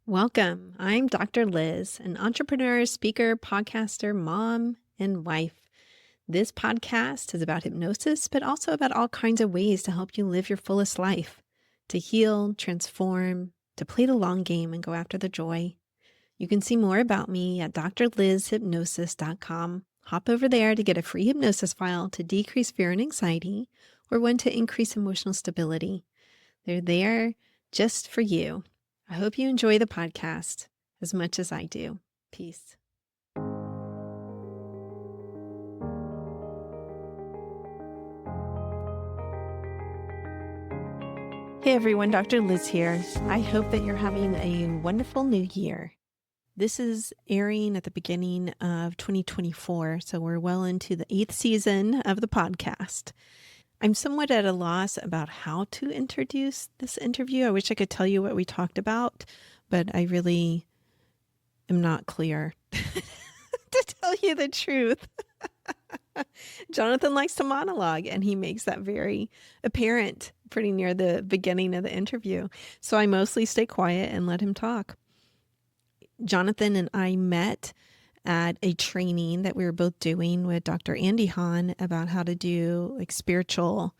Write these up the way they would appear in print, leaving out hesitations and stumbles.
Welcome. I'm Dr. Liz, an entrepreneur, speaker, podcaster, mom, and wife. This podcast is about hypnosis, but also about all kinds of ways to help you live your fullest life, to heal, transform, to play the long game and go after the joy. You can see more about me at drlizhypnosis.com. Hop over there to get a free hypnosis file to decrease fear and anxiety, or one to increase emotional stability. They're there just for you. I hope you enjoy the podcast as much as I do. Peace. Hey everyone, Dr. Liz here. I hope that you're having a wonderful new year. This is airing at the beginning of 2024, so we're well into the 8th season of the podcast. I'm somewhat at a loss about how to introduce this interview. I wish I could tell you what we talked about, but I really am not clear to tell you the truth. Jonathan likes to monologue, and he makes that very apparent pretty near the beginning of the interview. So I mostly stay quiet and let him talk. Jonathan and I met at a training that we were both doing with Dr. Andy Hahn about how to do like spiritual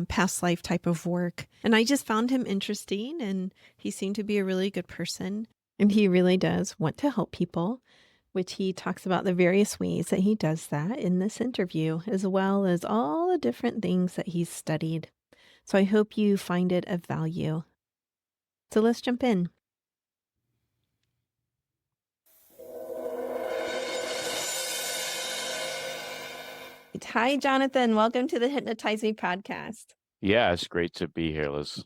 past life type of work. And I just found him interesting, and he seemed to be a really good person. And he really does want to help people, which he talks about the various ways that he does that in this interview, as well as all the different things that he's studied. So I hope you find it of value. So let's jump in. Hi, Jonathan. Welcome to the Hypnotizing Podcast. Yeah, it's great to be here, Liz.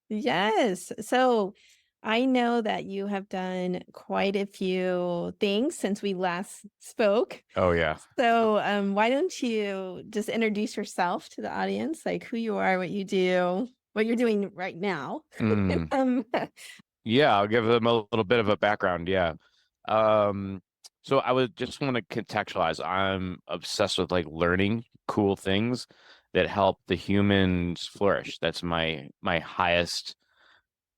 Yes. So I know that you have done quite a few things since we last spoke. Oh, yeah. So why don't you just introduce yourself to the audience, like who you are, what you do, what you're doing right now. Yeah, I'll give them a little bit of a background. Yeah. So I would just want to contextualize. I'm obsessed with like learning cool things that help the humans flourish. That's my highest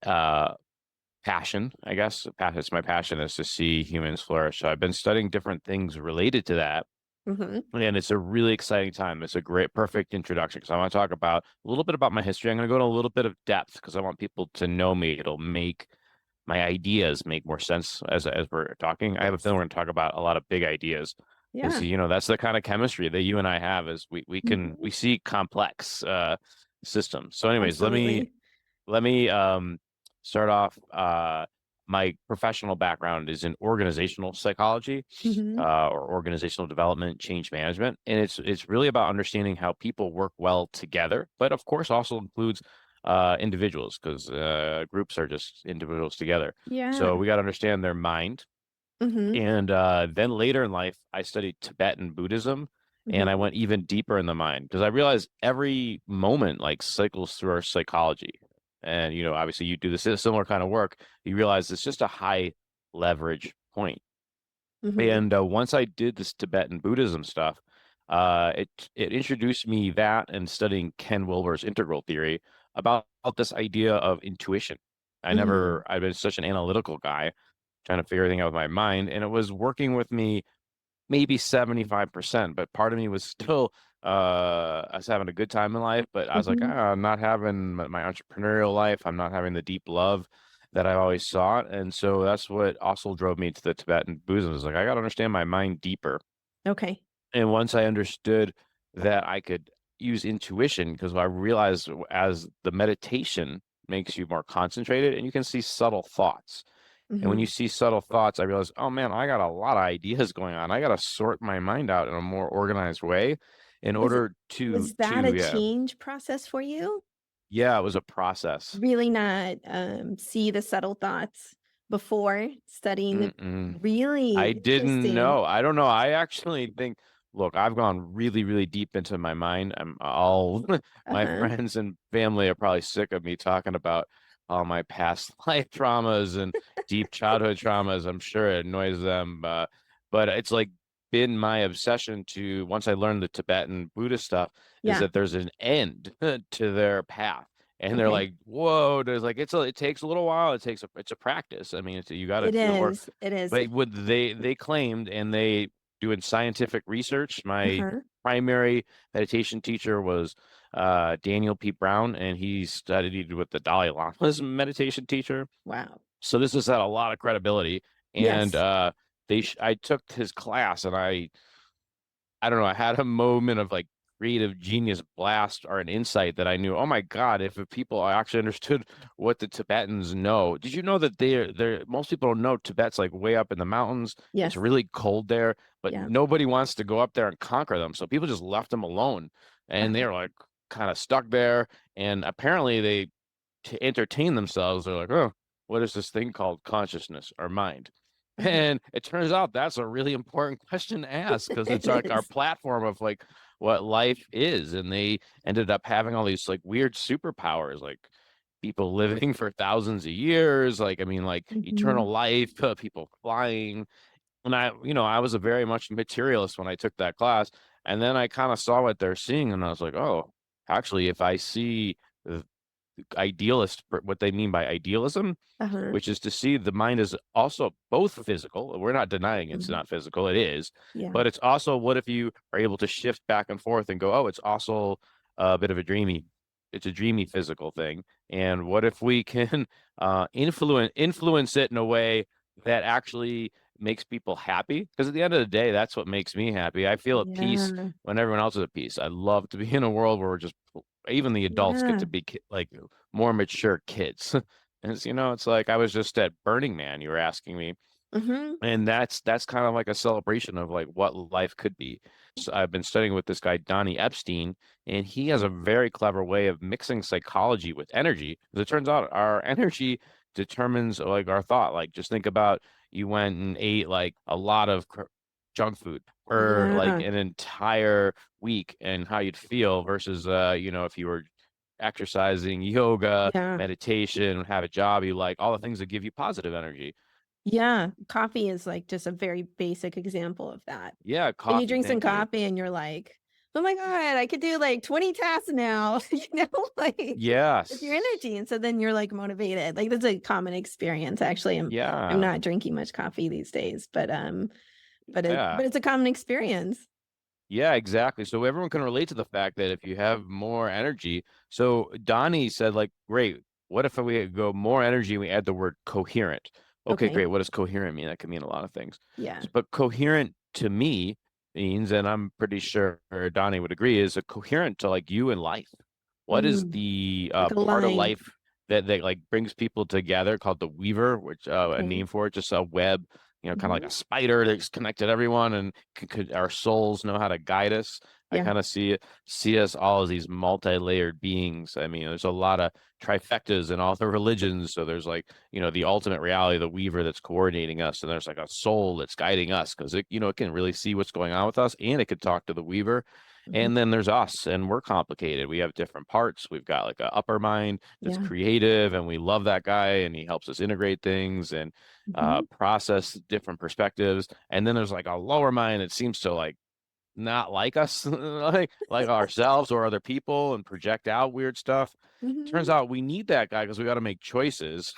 passion, I guess. It's my passion is to see humans flourish. So I've been studying different things related to that. And it's a really exciting time. It's a great, perfect introduction because I want to talk about a little bit about my history. I'm going to go into a little bit of depth because I want people to know me. It'll make my ideas make more sense as we're talking. I have a feeling we're going to talk about a lot of big ideas. Yeah. You know, that's the kind of chemistry that you and I have is we see complex systems. So anyways, Absolutely. let me start off. My professional background is in organizational psychology or organizational development, change management, and it's really about understanding how people work well together. But of course, also includes individuals because groups are just individuals together. Yeah. So we got to understand their mind. And then later in life, I studied Tibetan Buddhism, and I went even deeper in the mind because I realized every moment like cycles through our psychology. And, you know, obviously you do this similar kind of work. You realize it's just a high leverage point. And once I did this Tibetan Buddhism stuff, it introduced me that and studying Ken Wilber's integral theory about this idea of intuition. I've been such an analytical guy trying to figure everything out with my mind, and it was working with me maybe 75%, but part of me was still I was having a good time in life, but I was like, I'm not having my entrepreneurial life. I'm not having the deep love that I always sought. And so that's what also drove me to the Tibetan Buddhism. It was like, I got to understand my mind deeper. Okay. And once I understood that I could use intuition, because I realized as the meditation makes you more concentrated and you can see subtle thoughts. And when you see subtle thoughts, I realized, oh man, I got a lot of ideas going on. I got to sort my mind out in a more organized way in order to Was that a change process for you? Yeah, it was a process. Really not see the subtle thoughts before studying the really I didn't interesting. know. I don't know. I actually think, look, I've gone really, really deep into my mind. I'm all my friends and family are probably sick of me talking about all my past life traumas and deep childhood traumas. I'm sure it annoys them. But it's like been my obsession to, once I learned the Tibetan Buddhist stuff, is Yeah. that there's an end to their path. And they're Okay. like, whoa, there's like, it takes a little while. It's a practice. I mean, you got to It do the work. is. It is. But what they claimed, and they doing scientific research. My Uh-huh. primary meditation teacher was Daniel P. Brown, and he studied with the Dalai Lama's meditation teacher. Wow. So this has had a lot of credibility. And Yes. I took his class, and I don't know, I had a moment of like creative genius blast or an insight that I knew, oh my God, if people actually understood what the Tibetans know. Did you know that they're most people don't know Tibet's like way up in the mountains. It's Yes. really cold there, but Yeah. nobody wants to go up there and conquer them. So people just left them alone, and Uh-huh. they're like kind of stuck there. And apparently they to entertain themselves, they're like, oh, what is this thing called consciousness or mind? Uh-huh. And it turns out that's a really important question to ask, because it's It like our is. platform of like what life is. And they ended up having all these like weird superpowers, like people living for thousands of years, like I mean, like Mhm. eternal life, people flying. And I was a very much materialist when I took that class. And then I kind of saw what they're seeing, and I was like, oh, actually, if I see idealist, what they mean by idealism, Uh-huh. which is to see the mind is also both physical. We're not denying it's Mhm. not physical, it is, Yeah. but it's also, what if you are able to shift back and forth and go, oh, it's also a bit of it's a dreamy physical thing. And what if we can influence it in a way that actually makes people happy? Because at the end of the day, that's what makes me happy. I feel at peace Yeah. when everyone else is at peace. I love to be in a world where we're just, even the adults get Yeah. to be like more mature kids. And it's like I was just at Burning Man, you were asking me, Mhm. and that's kind of like a celebration of like what life could be. So I've been studying with this guy Donnie Epstein, and he has a very clever way of mixing psychology with energy. As it turns out, our energy determines like our thought. Like just think about, you went and ate like a lot of junk food for like Yeah. an entire week, and how you'd feel versus if you were exercising, yoga, Yeah. meditation, have a job you like, all the things that give you positive energy. Yeah. Coffee is like just a very basic example of that. Yeah, And you coffee. drink some Thank you. coffee and you're like, oh my God, I could do like 20 tasks now, like with your Yes. energy. And so then you're like motivated. Like that's a common experience. Actually, I'm Yeah. not drinking much coffee these days, but Yeah. it's a common experience. Yeah, exactly. So everyone can relate to the fact that if you have more energy, so Donnie said, like, great, what if we go more energy and we add the word coherent? Okay, Okay. great. What does coherent mean? That can mean a lot of things. Yeah. But coherent to me means, and I'm pretty sure Donnie would agree, is a coherent to like you in life. What is Mm, the like part of aligned. life that like brings people together, called the weaver, which a Okay. name for it, just a web, kind of like Hmm. a spider that's connected everyone, and could our souls know how to guide us. I Yeah. kind of see us all as these multi-layered beings. I mean, there's a lot of trifectas in all the religions. So there's like, the ultimate reality, the weaver that's coordinating us, and there's like a soul that's guiding us, because it can really see what's going on with us, and it could talk to the weaver. Hmm. And then there's us, and we're complicated. We have different parts. We've got like an upper mind that's Yeah. creative, and we love that guy, and he helps us integrate things and Hmm. process different perspectives. And then there's like a lower mind that seems to like not like us, like ourselves or other people, and project out weird stuff. Turns Hmm. out we need that guy because we got to make choices.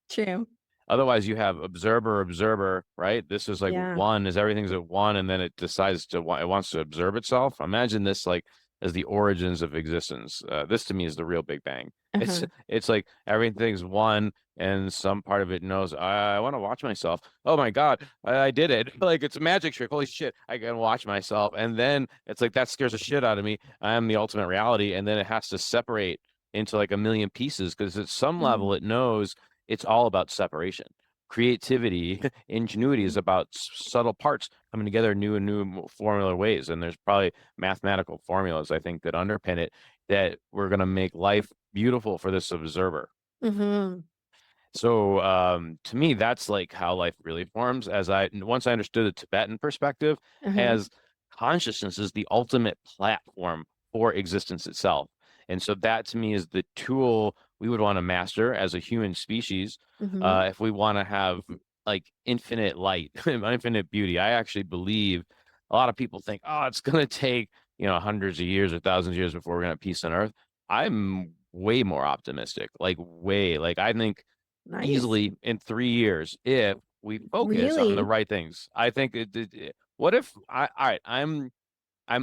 True. Otherwise, you have observer, right? This is like Yeah. one, is everything's at one, and then it decides it wants to observe itself. Imagine this like as the origins of existence. This to me is the real Big Bang. It's Uh-huh. it's like everything's one, and some part of it knows, I want to watch myself. Oh my God, I did it! Like it's a magic trick. Holy shit, I can watch myself. And then it's like that scares the shit out of me. I am the ultimate reality, and then it has to separate into like a million pieces, because at some Mm. level it knows it's all about separation. Creativity, ingenuity is about subtle parts coming together in new and new formula ways. And there's probably mathematical formulas, I think, that underpin it, that we're going to make life beautiful for this observer. Hmm. So to me, that's like how life really forms. Once I understood the Tibetan perspective, Uh-huh. as consciousness is the ultimate platform for existence itself. And so that to me is the tool we would want to master as a human species, Hmm. if we want to have like infinite light, infinite beauty. I actually believe a lot of people think, oh, it's going to take, hundreds of years or thousands of years before we're going to have peace on earth. I'm way more optimistic, like I think Nice. easily in 3 years if we focus on the Really? right things. I think what if all right, I'm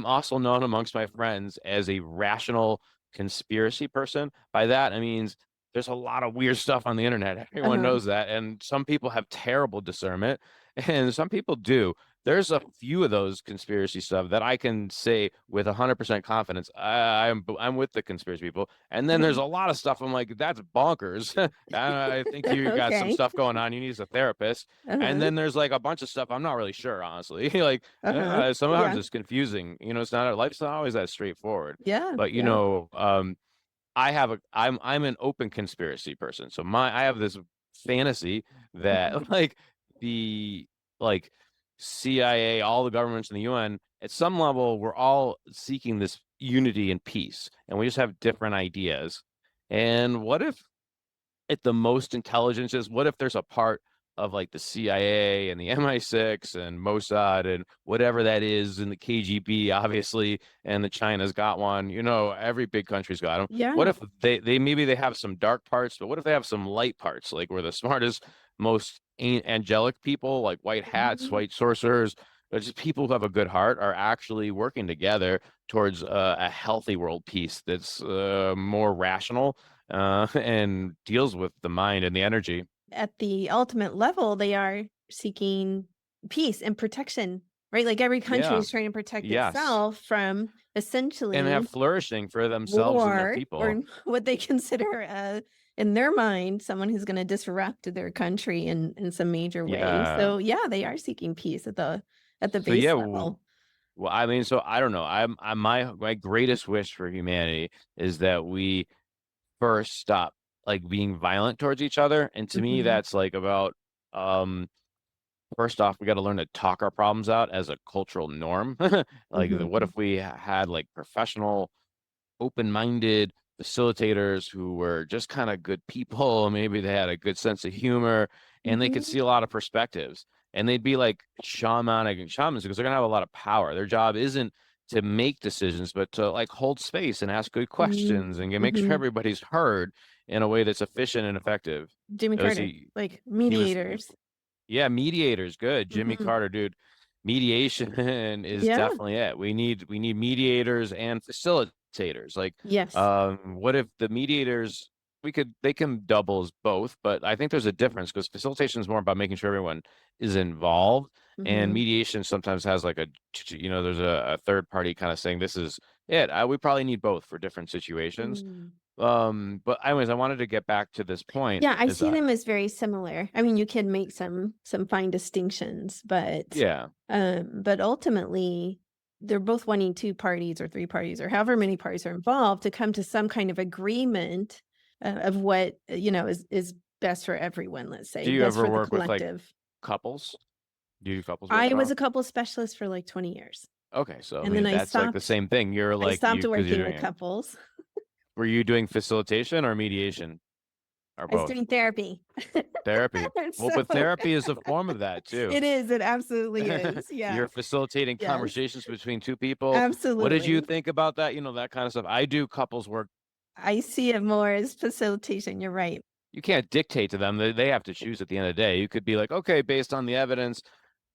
also known amongst my friends as a rational conspiracy person. By that, I mean there's a lot of weird stuff on the internet. Everyone Uh-huh. knows that. And some people have terrible discernment, and some people do. There's a few of those conspiracy stuff that I can say with 100% confidence. I'm with the conspiracy people. And then there's a lot of stuff I'm like, that's bonkers. I think you got some Okay. stuff going on. You need a therapist. And Uh-huh. then there's like a bunch of stuff I'm not really sure, honestly. Like Uh-huh. sometimes Yeah. it's confusing. It's not life's not always that straightforward. Yeah. But Yeah. I'm an open conspiracy person. So I have this fantasy Mhm. that like the like CIA, all the governments in the UN, at some level, we're all seeking this unity and peace, and we just have different ideas. And what if at the most intelligences, what if there's a part of like the CIA and the MI6 and Mossad and whatever that is in the KGB, obviously, and the China's got one, every big country's got them. What Yeah. if they maybe they have some dark parts, but what if they have some light parts, like we're the smartest, most angelic people, like white hats, Mhm. white sorcerers, but just people who have a good heart are actually working together towards a healthy world peace that's more rational and deals with the mind and the energy. At the ultimate level, they are seeking peace and protection, right? Like every country Yeah. is trying to protect Yes. itself from And have essentially flourishing for themselves and their war or people. what they consider, in their mind, someone who's going to disrupt their country in some major way. Yeah. So yeah, they are seeking peace at the So base yeah, level. well, I mean, so I don't know. I'm my greatest wish for humanity is that we first stop like being violent towards each other. And to me, Hmm. that's like about um first off, we got to learn to talk our problems out as a cultural norm. Like, what Hmm. if we had like professional, open-minded facilitators who were just kind of good people? Maybe they had a good sense of humor and they could Hmm. see a lot of perspectives. And they'd be like shamans because they're gonna have a lot of power. Their job isn't to make decisions, but to like hold space and ask good questions and make sure Hmm. everybody's heard in a way that's efficient and effective. Jimmy It was Carter, like he was mediators. yeah, mediators, good. Jimmy Hmm. Carter, dude. Mediation is Yeah. definitely it. We need mediators and facilitators. Like, Yes. what if the mediators they can double as both, but I think there's a difference because facilitation is more about making sure everyone is involved, and Hmm. mediation sometimes has like there's a third party kind of saying this is it. We probably need both for different situations. Mm. But anyways, I wanted to get back to this point. Yeah, I Is see them as very similar. I mean, you can make some fine distinctions, yeah, but ultimately they're both wanting two parties or three parties or however many parties are involved to come to some kind of agreement of what, is best for everyone, let's do say, you best ever for the work with like collective. couples? Do you do couples work I at was all? a couple specialist for like 20 years. Okay, so I And then mean that's like the same thing. You're I like stopped because you're working doing with it. couples. Were you doing facilitation or mediation or I was both? doing therapy. Therapy. Well, So but therapy is a form of that too. it is, it absolutely is. Yeah. You're facilitating Yes. conversations between two people. What did you Absolutely. think about that? That kind of stuff. I do couples work. I see it more as facilitation. You're right. You can't dictate to them. They have to choose at the end of the day. You could be like, okay, based on the evidence,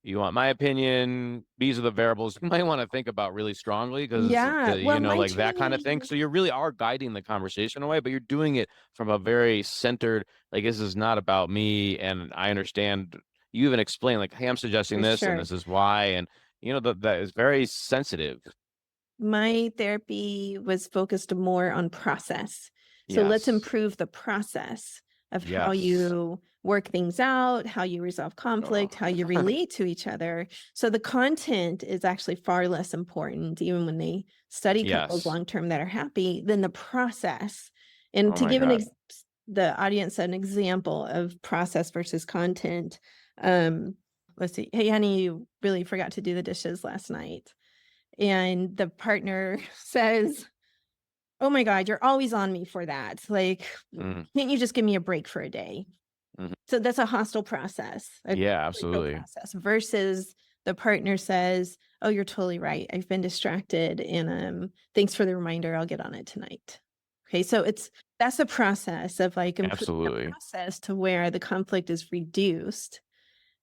you want my opinion, these are the variables you might want to think about really strongly because Yeah. Well, my like that kind of thing. training, So you really are guiding the conversation away, but you're doing it from a very centered, like this is not about me and I understand. You even explain like, hey, I'm suggesting for this and sure. this is why, and that is very sensitive. My therapy was focused more on process. So let's Yes. improve the process of how Yes. you work things out, how you resolve Oh. conflict, how you relate to each other. So the content is actually far less important, even when they study couples Yes. long term that are happy, than the process. And Oh to my give God. the audience an example of process versus content, um, let's see. Hey, honey, you really forgot to do the dishes last night. And the partner says, "Oh my God, you're always on me for that. Like, Mhm. can't you just give me a break for a day?" Mhm. So that's a hostile process, a Yeah, conflictual absolutely. process versus the partner says, "Oh, you're totally right. I've been distracted and thanks for the reminder. I'll get on it tonight." Okay, so that's a process of like improving the Absolutely. process to where the conflict is reduced.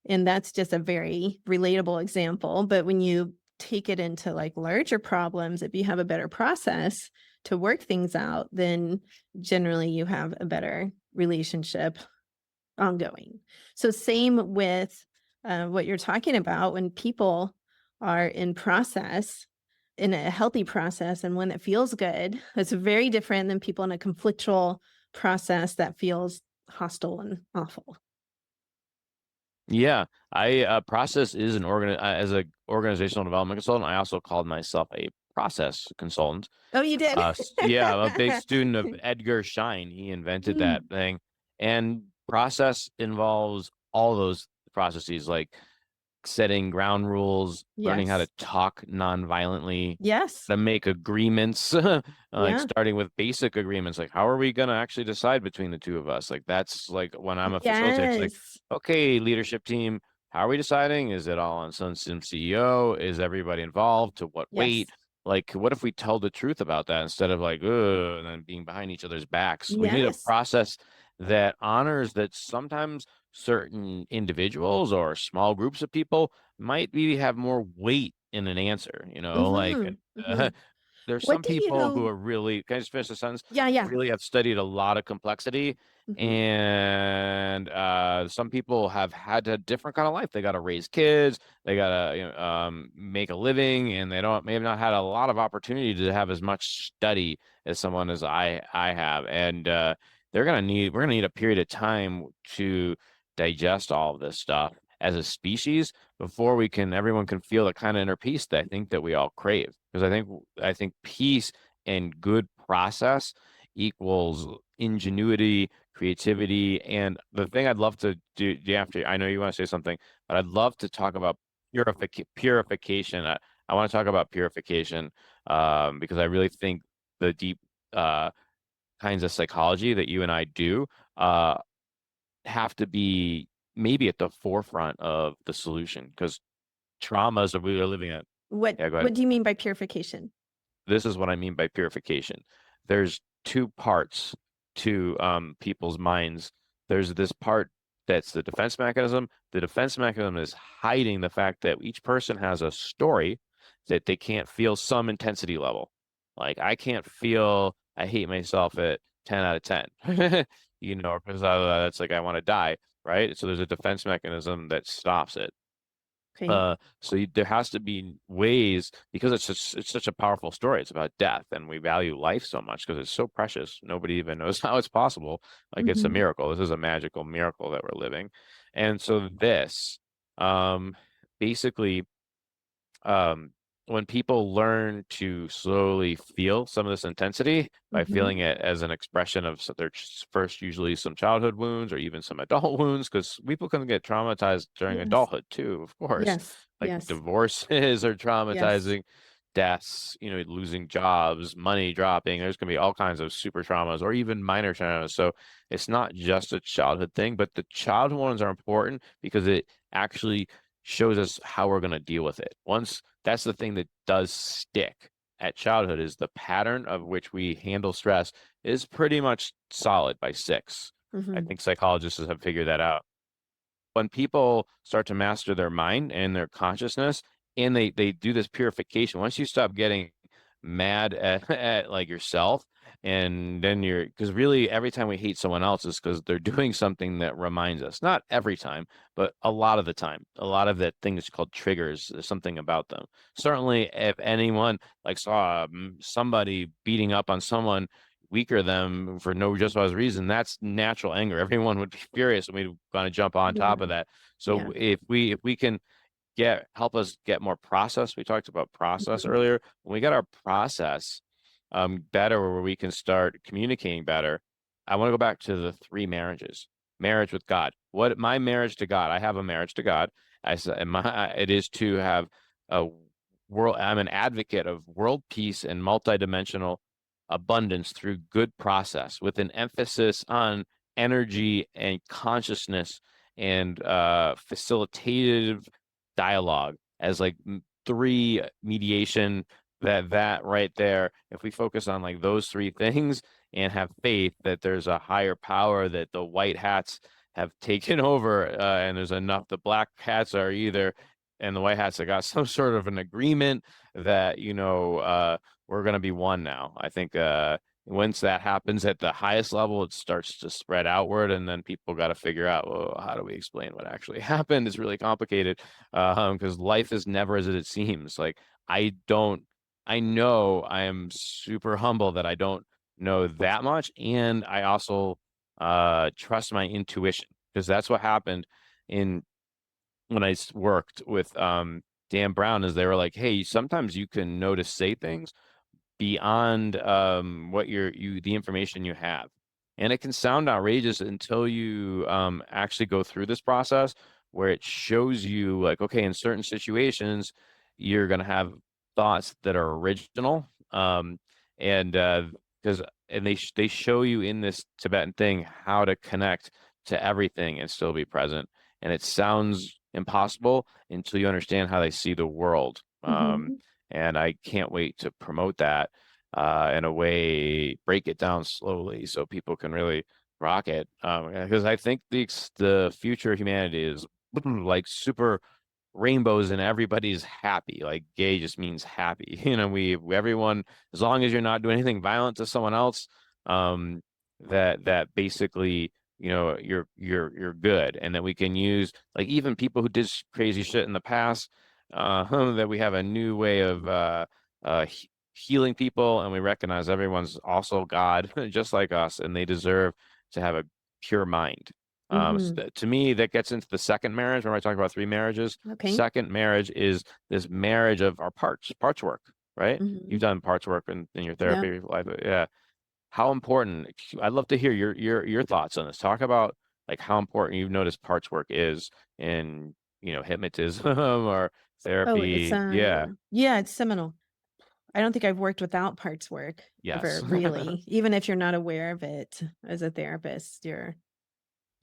And that's just a very relatable example. But when you take it into like larger problems, if you have a better process to work things out, then generally you have a better relationship ongoing. So same with what you're talking about when people are in process, in a healthy process and one that feels good. It's very different than people in a conflictual process that feels hostile and awful. Yeah, I process is an as a organizational development consultant. I also called myself a process consultant. Oh, you did? Yeah, I'm a big student of Edgar Schein. He invented that Mm, thing, and process involves all those processes, like setting ground rules, learning how to yes. talk non-violently, Yes. to make agreements, like Yeah. starting with basic agreements, like how are we going to actually decide between the two of us? Like that's like when I'm a facilitator, it's like, Yes. okay, leadership team, how are we deciding? Is it all on some CEO? Is everybody involved? To what weight? Yes. Like, what if we tell the truth about that instead of like, and then being behind each other's backs? We need a Yes. process that honors that sometimes certain individuals or small groups of people might be have more weight in an answer, like Mm-hmm. Mm-hmm. there's What some do people who you? are really, can I just finish the sentence? Yeah. Yeah. Really have studied a lot of complexity. Mm-hmm. And some people have had a different kind of life. They got to raise kids, they got to make a living, and they don't may have not had a lot of opportunity to have as much study as someone as I have. And we're gonna need a period of time to digest all of this stuff as a species before everyone can feel the kind of inner peace that I think that we all crave. Because I think peace and good process equals ingenuity, creativity, and the thing I'd love to do after, I know you want to say something, but I'd love to talk about purification. I want to talk about purification because I really think the deep kinds of psychology that you and I do uh, have to be maybe at the forefront of the solution because traumas that we are living at. What Yeah, go ahead. What do you mean by purification? This is what I mean by purification. There's two parts to people's minds. There's this part that's the defense mechanism. The defense mechanism is hiding the fact that each person has a story that they can't feel some intensity level. Like I can't feel I hate myself at 10 out of 10. Because that's like I want to die, right? So there's a defense mechanism that stops it. Okay. There has to be ways because it's such a powerful story. It's about death, and we value life so much because it's so precious. Nobody even knows how it's possible. Like it's a Mm-hmm. miracle. This is a magical miracle that we're living, and so this, um, basically, um, when people learn to slowly feel some of this intensity by Mm-hmm. feeling it as an expression of their first, usually some childhood wounds or even some adult wounds, because people can get traumatized during Yes. adulthood too, of course. Yes. Like Yes. divorces are Yes. traumatizing, deaths, losing jobs, money dropping. There's going to be all kinds of super traumas or even minor traumas. So it's not just a childhood thing, but the childhood ones are important because it actually shows us how we're going to deal with it. Once that's the thing that does stick at childhood is the pattern of which we handle stress is pretty much solid by 6. I Mm-hmm. think psychologists have figured that out. When people start to master their mind and their consciousness and they do this purification, once you stop getting mad at, at like yourself and then because really every time we hate someone else is because they're doing something that reminds us, not every time, but a lot of the time, a lot of that thing is called triggers. There's something about them. Certainly if anyone like saw somebody beating up on someone weaker them for no just cause reason, that's natural anger. Everyone would be furious and we'd want to jump on top Yeah. of that. Yeah. So if we can help us get more process. We talked about process Mm-hmm. earlier. When we get our process better, where we can start communicating better, I want to go back to the 3 marriages. Marriage with God. What my marriage to God? I have a marriage to God. I said it is to have a world. I'm an advocate of world peace and multidimensional abundance through good process, with an emphasis on energy and consciousness and facilitative dialogue as like 3 mediation. That right there, if we focus on like those 3 things, and have faith that there's a higher power, that the white hats have taken over, and there's enough. The black hats are either, and the white hats have got some sort of an agreement that, we're going to be one now. I think once that happens at the highest level, it starts to spread outward, and then people got to figure out, well, how do we explain what actually happened? It's really complicated, because life is never as it seems. Like, I know I am super humble that I don't know that much, and I also trust my intuition, because that's what happened in when I worked with Dan Brown. Is they were like, hey, sometimes you can know to say things beyond what the information you have. And it can sound outrageous until you actually go through this process where it shows you, like, okay, in certain situations, you're going to have thoughts that are original. And because they show you in this Tibetan thing how to connect to everything and still be present. And it sounds impossible until you understand how they see the world. And I can't wait to promote that in a way, break it down slowly so people can really rock it. Because I think the future of humanity is like super rainbows and everybody's happy. Like, gay just means happy. Everyone, as long as you're not doing anything violent to someone else, that basically, you're good, and that we can use, like, even people who did crazy shit in the past, that we have a new way of healing people, and we recognize everyone's also God, just like us, and they deserve to have a pure mind. To me, that gets into the second marriage. When I talk about three marriages, Okay. second marriage is this marriage of our parts work, right? You've done parts work in your therapy life. Yeah. How important, I'd love to hear your thoughts on this. Talk about, like, how important you've noticed parts work is in, hypnotism or Oh, it's therapy. Yeah. yeah, it's seminal. I don't think I've worked without parts work ever, Yes. really. Even if you're not aware of it as a therapist, I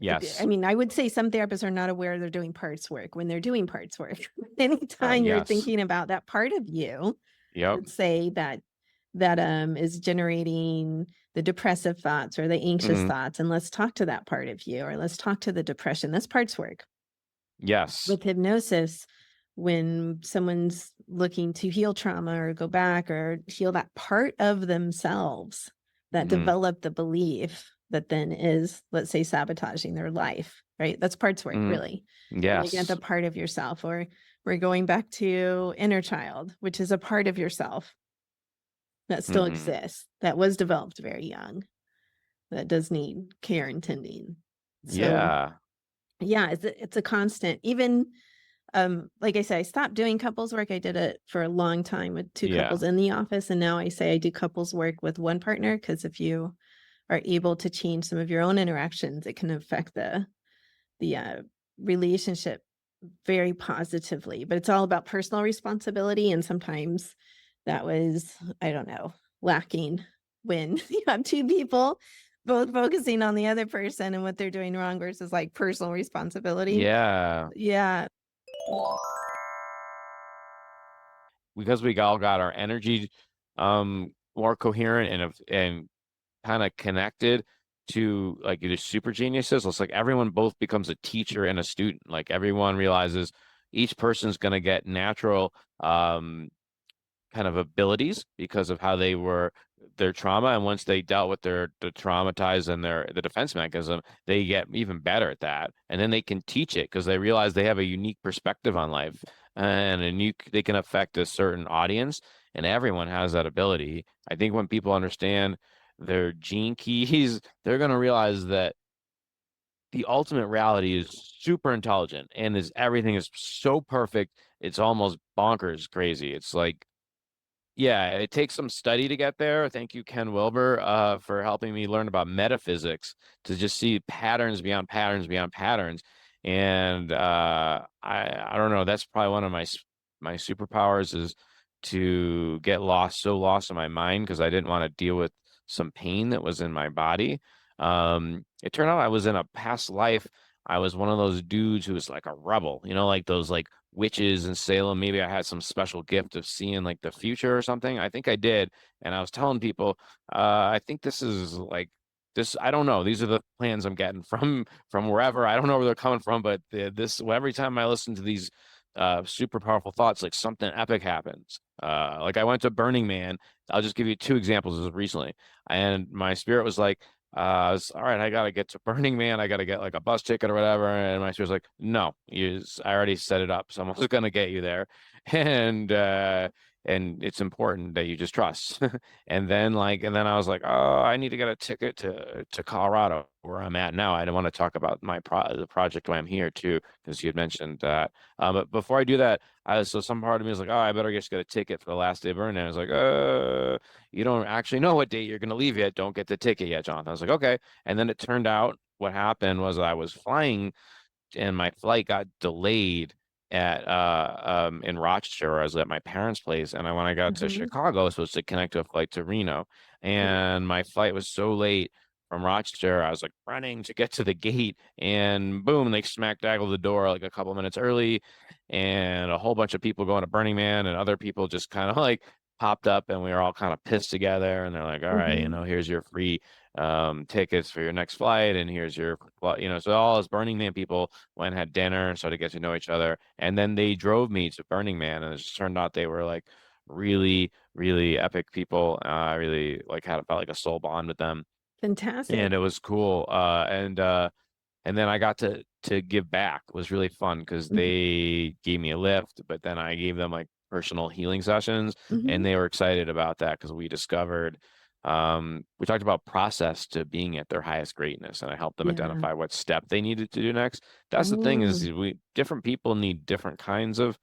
Yes. mean, I would say some therapists are not aware they're doing parts work when they're doing parts work. Anytime you're Yes. thinking about that part of you, Yep. let's say that is generating the depressive thoughts or the anxious thoughts, and let's talk to that part of you, or let's talk to the depression. That's parts work. Yes. With hypnosis, when someone's looking to heal trauma or go back or heal that part of themselves that developed the belief that then is, let's say, sabotaging their life, right? That's parts work, really. Looking at the Yes. part of yourself, or we're going back to inner child, which is a part of yourself that still exists, that was developed very young, that does need care and tending. So yeah, it's a constant. Even like I said, I stopped doing couples work. I did it for a long time with two couples in the office, and now I say I do couples work with one partner, because if you are able to change some of your own interactions, it can affect the relationship very positively. But it's all about personal responsibility, and sometimes that was, I don't know, lacking when you have two people both focusing on the other person and what they're doing wrong versus like personal responsibility. Yeah. Yeah. Because we all got our energy more coherent and kind of connected to, like, either super geniuses. It's like everyone both becomes a teacher and a student. Like, everyone realizes each person's going to get natural kind of abilities because of how they were, their trauma, and once they dealt with the traumatized and the defense mechanism, they get even better at that, and then they can teach it because they realize they have a unique perspective on life, and they can affect a certain audience, and everyone has that ability. I think when people understand their gene keys, they're going to realize that the ultimate reality is super intelligent, and everything is so perfect, it's almost bonkers crazy. It's like, yeah, it takes some study to get there. Thank you, Ken Wilber, for helping me learn about metaphysics, to just see patterns beyond patterns beyond patterns. And I don't know. That's probably one of my superpowers, is to get so lost in my mind, because I didn't want to deal with some pain that was in my body. It turned out I was in a past life I was one of those dudes who was like a rebel, like those like witches in Salem. Maybe I had some special gift of seeing like the future or something. I think I did. And I was telling people, I think this is like this. I don't know. These are the plans I'm getting from wherever. I don't know where they're coming from, but this every time I listen to these super powerful thoughts, like something epic happens. Like I went to Burning Man. I'll just give you two examples of recently, and my spirit was like, all right, I gotta get to Burning Man. I gotta get like a bus ticket or whatever. And my sister's like, no, I already set it up. Someone's gonna get you there. And and it's important that you just trust. And then I was like, oh, I need to get a ticket to Colorado where I'm at now. I don't want to talk about the project why I'm here too, because you had mentioned that. But before I do that, so some part of me was like, oh, I better just get a ticket for the last day of Burning. And I was like, you don't actually know what date you're going to leave yet. Don't get the ticket yet, Jonathan. I was like, okay. And then it turned out what happened was I was flying and my flight got delayed at in Rochester, where I was at my parents' place. And when I got to Chicago, I was supposed to connect to a flight to Reno. And my flight was so late from Rochester, I was like running to get to the gate, and boom, they smack daggled the door like a couple minutes early, and a whole bunch of people going to Burning Man, and other people just kind of like popped up, and we were all kind of pissed together. And they're like, all right, here's your free tickets for your next flight, and here's your so all those Burning Man people went and had dinner and started to get to know each other, and then they drove me to Burning Man, and it just turned out they were like really, really epic people. I really like felt like a soul bond with them, Fantastic. and it was cool. And then I got to give back. It was really fun because they gave me a lift, but then I gave them like personal healing sessions, and they were excited about that because we discovered we talked about process to being at their highest greatness, and I helped them identify what step they needed to do next. That's the thing, is different people need different kinds of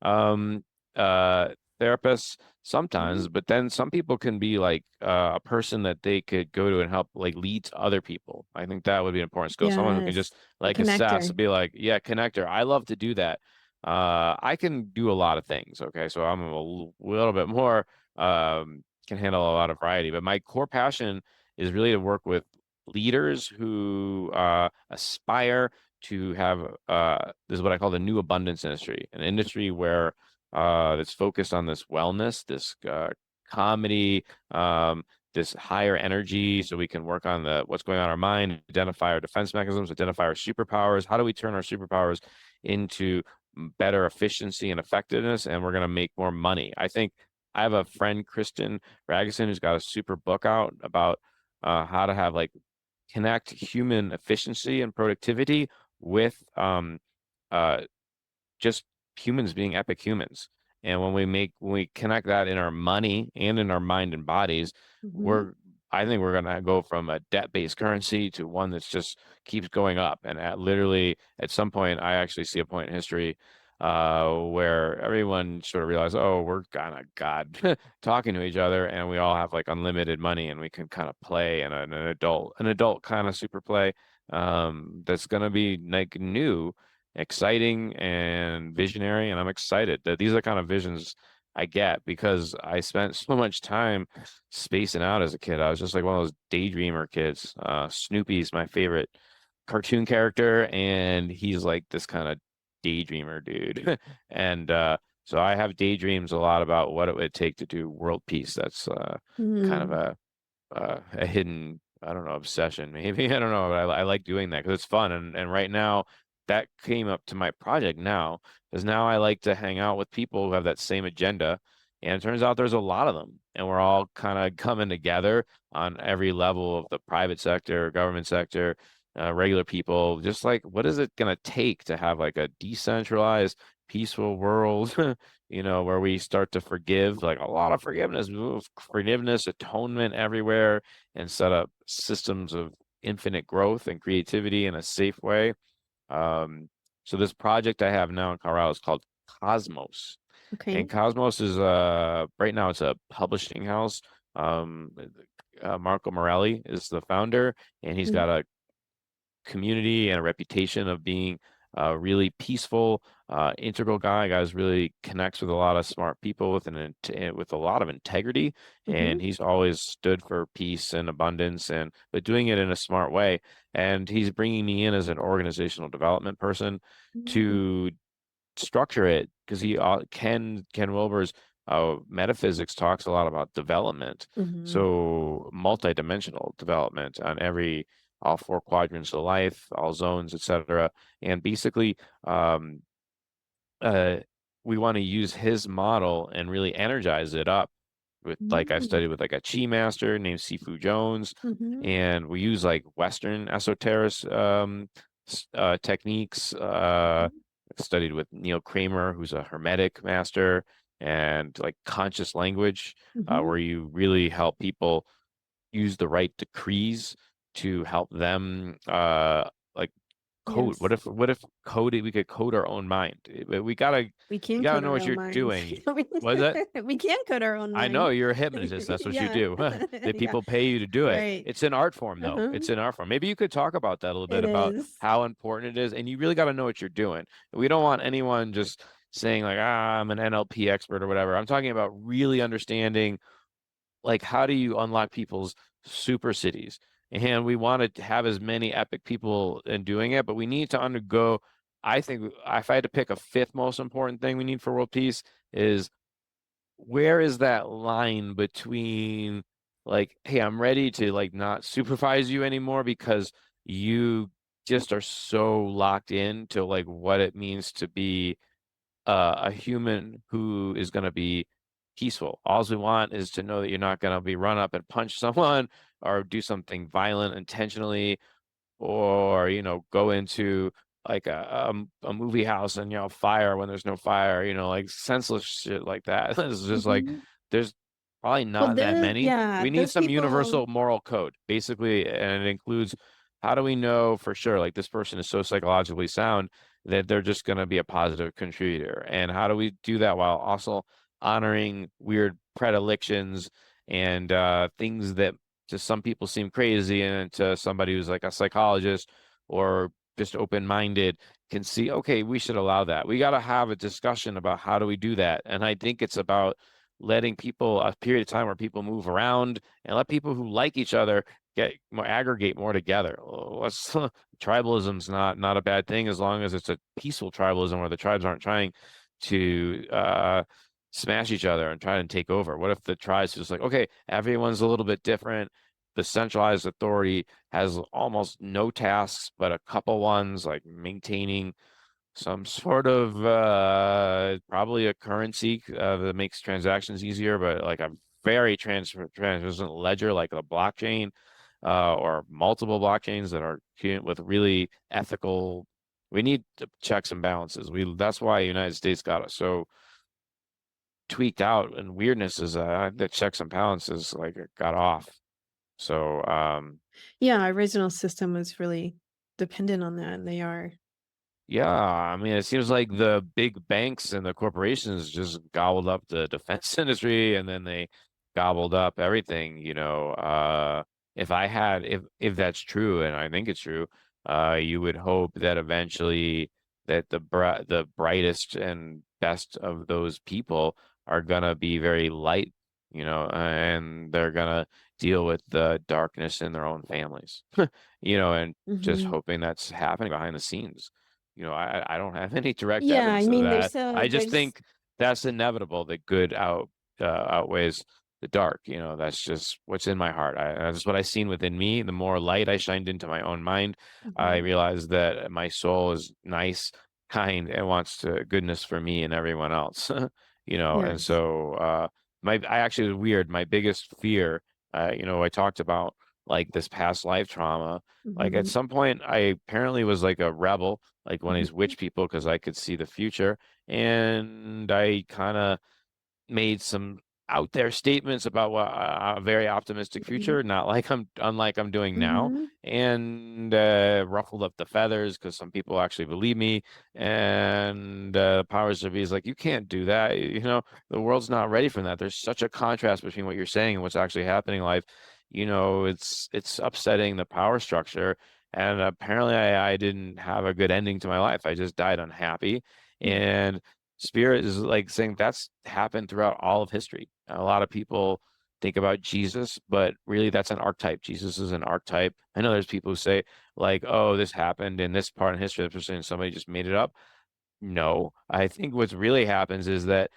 um therapists sometimes, but then some people can be like a person that they could go to and help like lead to other people. I think that would be an important skill. Someone who can just like assess, be like, yeah, connector. I love to do that. I can do a lot of things. Okay. So I'm little bit more, can handle a lot of variety, but my core passion is really to work with leaders who aspire to have this is what I call the new abundance industry, an industry where that's focused on this wellness, this comedy, this higher energy, so we can work on what's going on in our mind, identify our defense mechanisms, identify our superpowers. How do we turn our superpowers into better efficiency and effectiveness? And we're going to make more money. I think I have a friend, Kristen Raguson, who's got a super book out about how to have like connect human efficiency and productivity with uh, just humans being epic humans. And when we connect that in our money and in our mind and bodies, I think we're gonna go from a debt-based currency to one that's just keeps going up. And literally at some point, I actually see a point in history where everyone sort of realized, oh, we're kind of God talking to each other, and we all have like unlimited money, and we can kind of play in an adult kind of super play that's gonna be like new, exciting, and visionary. And I'm excited that these are the kind of visions I get because I spent so much time spacing out as a kid. I was just like one of those daydreamer kids. Snoopy's my favorite cartoon character, and he's like this kind of daydreamer dude. And so I have daydreams a lot about what it would take to do world peace. That's kind of a hidden, I don't know, obsession maybe. I don't know, but I like doing that because it's fun. And right now that came up to my project now, because now I like to hang out with people who have that same agenda. And it turns out there's a lot of them, and we're all kind of coming together on every level of the private sector, government sector, regular people. Just like, what is it going to take to have like a decentralized, peaceful world, where we start to forgive, like a lot of forgiveness, atonement everywhere, and set up systems of infinite growth and creativity in a safe way. So this project I have now in Colorado is called Cosmos. Okay. And Cosmos is right now it's a publishing house. Marco Morelli is the founder, and he's got a community and a reputation of being really peaceful, integral guy. Guys really connects with a lot of smart people with a lot of integrity, and he's always stood for peace and abundance, and but doing it in a smart way. And he's bringing me in as an organizational development person Mm-hmm. to structure it, because he Ken Wilber's metaphysics talks a lot about development, Mm-hmm. so multidimensional development on all four quadrants of life, all zones, etc. And basically, um, uh, we want to use his model and really energize it up with, like, I've studied with like a chi master named Sifu Jones, Mm-hmm. and we use like Western esoteric techniques. Studied with Neil Kramer, who's a Hermetic master, and like conscious language, Mm-hmm. where you really help people use the right decrees to help them like code. Yes. What if coding we could code our own mind? We You can gotta code know our what own you're minds. doing. Was it? We can code our own I know mind. you're a hypnotist. That's what you Yeah. do. That Yeah. people pay you to do it. Right. It's an art form, though. Uh-huh. It's an art form. Maybe you could talk about that a little bit, It about is. how important it is. And you really got to know what you're doing. We don't want anyone just saying like, I'm an NLP expert or whatever. I'm talking about really understanding, like, how do you unlock people's super cities? And we want to have as many epic people in doing it, but we need to undergo. I think if I had to pick a fifth most important thing we need for world peace, is where is that line between, like, hey, I'm ready to like not supervise you anymore because you just are so locked in to like what it means to be a human who is going to be peaceful. All we want is to know that you're not going to be run up and punch someone or do something violent intentionally, or go into like a movie house and fire when there's no fire, like senseless shit like that. It's just like Mm-hmm. there's probably Well, not that many. We need those some people. universal moral code, basically, and it includes, how do we know for sure like this person is so psychologically sound that they're just going to be a positive contributor, and how do we do that while also honoring weird predilections and things that to some people seem crazy, and to somebody who's like a psychologist or just open-minded can see, okay, we should allow that. We got to have a discussion about how do we do that. And I think it's about letting people a period of time where people move around, and let people who like each other aggregate more together. Tribalism's not a bad thing, as long as it's a peaceful tribalism where the tribes aren't trying to smash each other and try and take over. What if the tribes just like, okay, everyone's a little bit different. The centralized authority has almost no tasks, but a couple ones, like maintaining some sort of probably a currency that makes transactions easier, but like a very translucent ledger, like a blockchain, or multiple blockchains that are with really ethical. We need checks and balances. That's why the United States got us so tweaked out, and weirdness is the checks and balances like it got off. So Yeah, our original system was really dependent on that, and they are. yeah, I mean, it seems like the big banks and the corporations just gobbled up the defense industry, and then they gobbled up everything, if that's true, and I think it's true, you would hope that eventually that the brightest and best of those people are gonna be very light, and they're gonna deal with the darkness in their own families, and just Hmm. hoping that's happening behind the scenes. I don't have any direct Yeah, I evidence of mean, that. I just think that's inevitable, that good outweighs the dark. That's just what's in my heart. That's what I seen within me. The more light I shined into my own mind, I Mhm. realized that my soul is nice, kind, and wants to goodness for me and everyone else. And Yes. so I actually, was weird. My biggest fear, I talked about like this past life trauma. Like at Mhm. some point, I apparently was like a rebel, like one of these Mhm. witch people, because I could see the future. And I kind of made some out there statements about what a very optimistic Mhm. future, not like unlike I'm doing now, Mhm. and ruffled up the feathers because some people actually believe me. And powers that be is like, you can't do that. The world's not ready for that. There's such a contrast between what you're saying and what's actually happening in life. It's upsetting the power structure. And apparently I didn't have a good ending to my life. I just died unhappy. And spirit is like saying that's happened throughout all of history. A lot of people think about Jesus, but really that's an archetype. Jesus is an archetype. I know there's people who say like, oh, this happened in this part in history, and somebody just made it up. No, I think what's really happens is that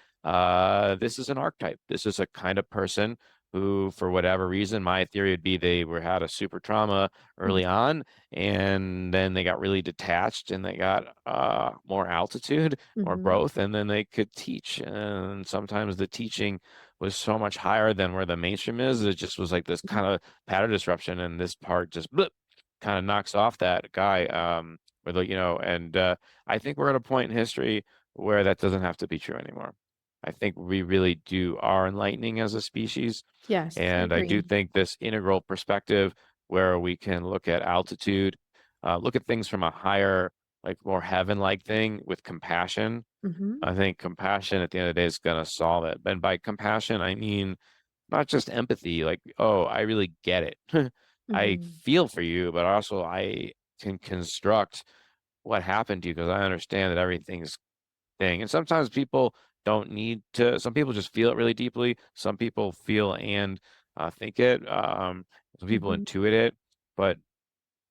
this is an archetype. This is a kind of person who, for whatever reason, my theory would be they were had a super trauma early on, and then they got really detached and they got more altitude, more growth, and then they could teach. And sometimes the teaching was so much higher than where the mainstream is. It just was like this kind of pattern disruption, and this part just blip, kind of knocks off that guy. With the, and I think we're at a point in history where that doesn't have to be true anymore. I think we really are enlightening as a species. Yes, I And I do agree. think this integral perspective where we can look at altitude, look at things from a higher, like more heaven-like thing with compassion. I think compassion at the end of the day is going to solve it. And by compassion, I mean not just empathy, like, oh, I really get it. I feel for you, but also I can construct what happened to you because I understand that everything's thing. And sometimes people don't need to, some people just feel it really deeply. Some people feel and think it. Some people intuit it. But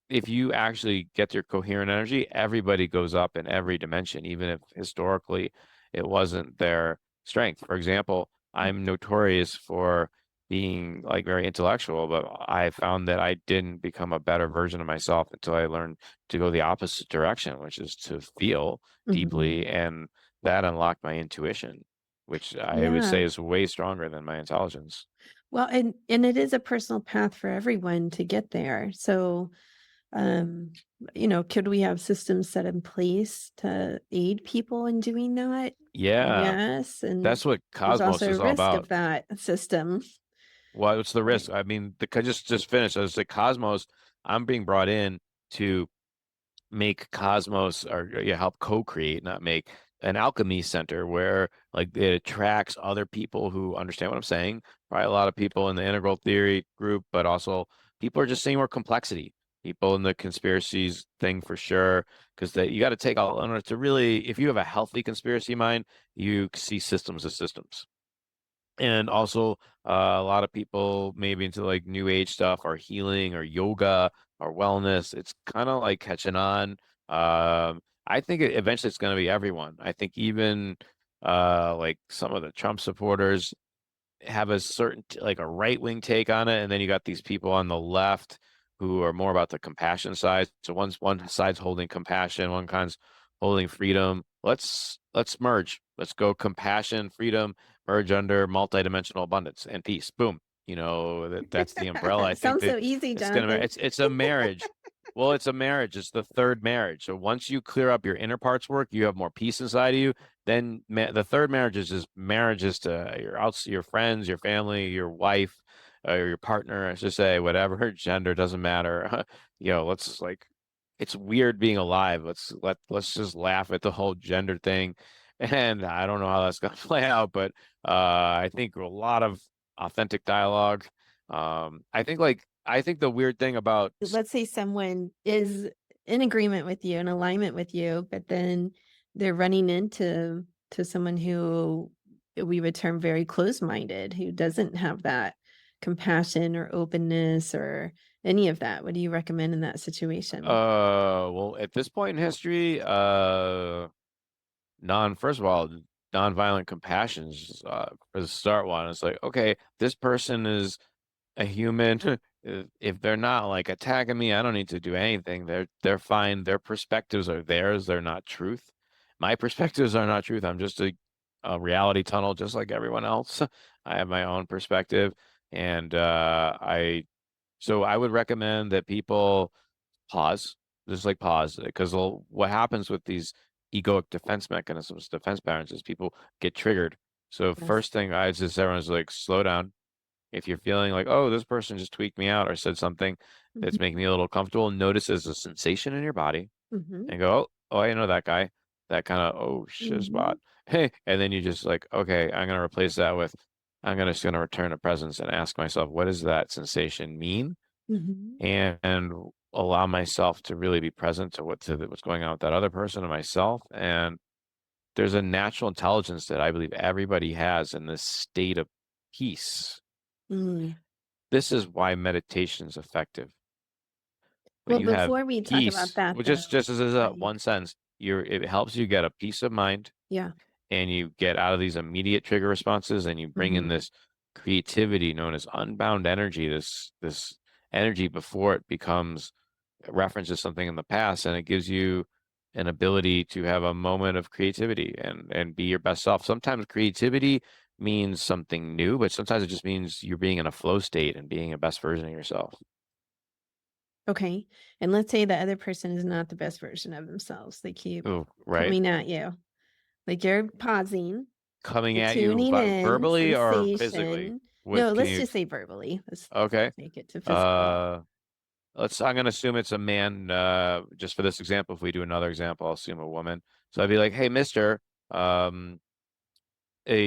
if you actually get your coherent energy, everybody goes up in every dimension, even if historically it wasn't their strength. For example, I'm notorious for being like very intellectual, but I found that I didn't become a better version of myself until I learned to go the opposite direction, which is to feel deeply. And that unlocked my intuition, which I would say Yeah. is way stronger than my intelligence. Well, and it is a personal path for everyone to get there. So, um, could we have systems set in place to aid people in doing that? Yeah, Yes, and that's what there's Cosmos also a is all risk about. of that system, What's the right? risk? I mean, just finished. I was like, Cosmos, I'm being brought in to make Cosmos or yeah, help co-create, not make an alchemy center where like it attracts other people who understand what I'm saying. Probably a lot of people in the integral theory group, but also people are just seeing more complexity. People in the conspiracies thing for sure, because you got to take all in order to really, if you have a healthy conspiracy mind, you see systems as systems. And also, a lot of people maybe into like new age stuff or healing or yoga or wellness. It's kind of like catching on. I think eventually it's going to be everyone. I think even like some of the Trump supporters have a certain like a right wing take on it, and then you got these people on the left who are more about the compassion side. So one side's holding compassion, one side's holding freedom. Let's merge. Let's go compassion, freedom, merge under multidimensional abundance and peace. Boom. That's the umbrella. I think Sounds that so easy, it's gonna Jonathan. it's a marriage. Well, it's a marriage. It's the third marriage. So once you clear up your inner parts work, you have more peace inside of you. Then the third marriage is just marriages to your friends, your family, your wife, or your partner. I should say whatever gender doesn't matter. Let's like it's weird being alive. Let's just laugh at the whole gender thing, and I don't know how that's gonna play out, but I think a lot of authentic dialogue. I think the weird thing about Let's say someone is in agreement with you, in alignment with you, but then they're running into someone who we would term very closed-minded, who doesn't have that compassion or openness or any of that. What do you recommend in that situation? well, at this point in history, first of all, nonviolent compassion is for the start one. It's like, okay, this person is a human. If they're not like attacking me, I don't need to do anything. They're fine. Their perspectives are theirs. They're not truth. My perspectives are not truth. I'm just a reality tunnel, just like everyone else. I have my own perspective, and I would recommend that people pause, just like pause, because what happens with these egoic defense mechanisms, defense patterns, is people get triggered. So Yes. first thing I just everyone's like, slow down. If you're feeling like, oh, this person just tweaked me out or said something that's Mhm. making me a little comfortable, notice there's a sensation in your body Mhm. and go, oh, I know that guy. That kind of, oh, shiz Mhm. spot. Hey, and then you just like, okay, I'm going to replace that with, just going to return a presence and ask myself, what does that sensation mean? Mhm. And allow myself to really be present to what's going on with that other person and myself. And there's a natural intelligence that I believe everybody has in this state of peace. Mm. This is why meditation is effective. When Well, you have before we talk about peace, that, well, just though, as a like, one sentence, it helps you get a peace of mind, yeah. and you get out of these immediate trigger responses, and you bring in Mm-hmm. this creativity known as unbound energy, this energy before it becomes references something in the past, and it gives you an ability to have a moment of creativity and be your best self. Sometimes creativity means something new, but sometimes it just means you're being in a flow state and being a best version of yourself. Okay. And let's say the other person is not the best version of themselves. They keep Oh, right. coming at you. Like you're pausing, Coming you're at you tuning in, verbally or physically? sensation. What No, can let's you? just say verbally. Let's Okay. take it to physical. Uh, I'm gonna assume it's a man. Just for this example, if we do another example, I'll assume a woman. So I'd be like, "Hey, Mister, um, a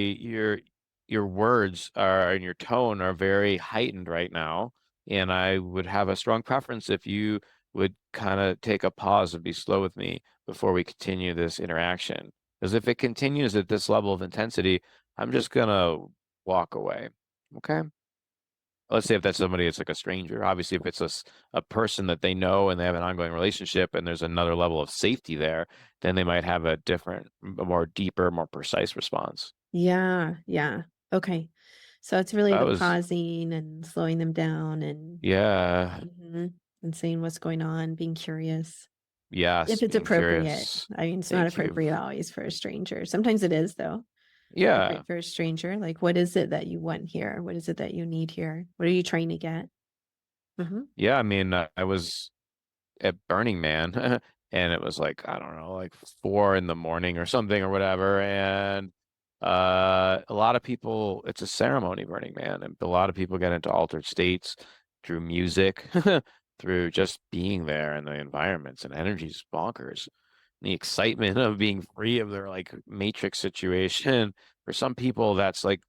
your words are and your tone are very heightened right now, and I would have a strong preference if you would kind of take a pause and be slow with me before we continue this interaction. Because if it continues at this level of intensity, I'm just gonna walk away." Okay. Let's say if that's somebody that's like a stranger. Obviously, if it's a person that they know and they have an ongoing relationship and there's another level of safety there, then they might have a different, a more deeper, more precise response. Yeah. Yeah. Okay. So it's really That the was, pausing and slowing them down and yeah, mhm, and seeing what's going on, being curious. yes, If it's being appropriate. curious. I mean, it's not Thank you. appropriate always for a stranger. Sometimes it is, though. Yeah, Appropriate for a stranger. Like, what is it that you want here? What is it that you need here? What are you trying to get? Hmm. yeah. I mean, I was at Burning Man, and it was like, I don't know, like 4 in the morning or something or whatever. And a lot of people, it's a ceremony, Burning Man, and a lot of people get into altered states through music, through just being there, and the environments and energies bonkers. The excitement of being free of their like matrix situation. For some people, that's like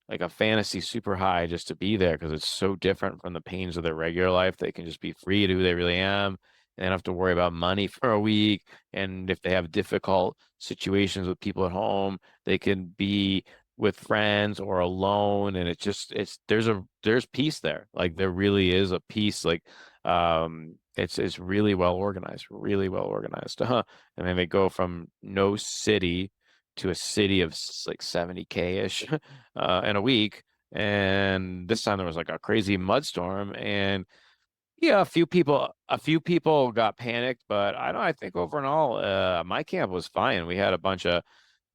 a fantasy super high just to be there because it's so different from the pains of their regular life. They can just be free to who they really am. They don't have to worry about money for a week. And if they have difficult situations with people at home, they can be with friends or alone. And there's peace there. Like there really is a peace. Like it's really well organized. And then they go from no city to a city of like 70K ish in a week. And this time there was like a crazy mudstorm, and yeah, a few people got panicked, but I think overall, my camp was fine. We had a bunch of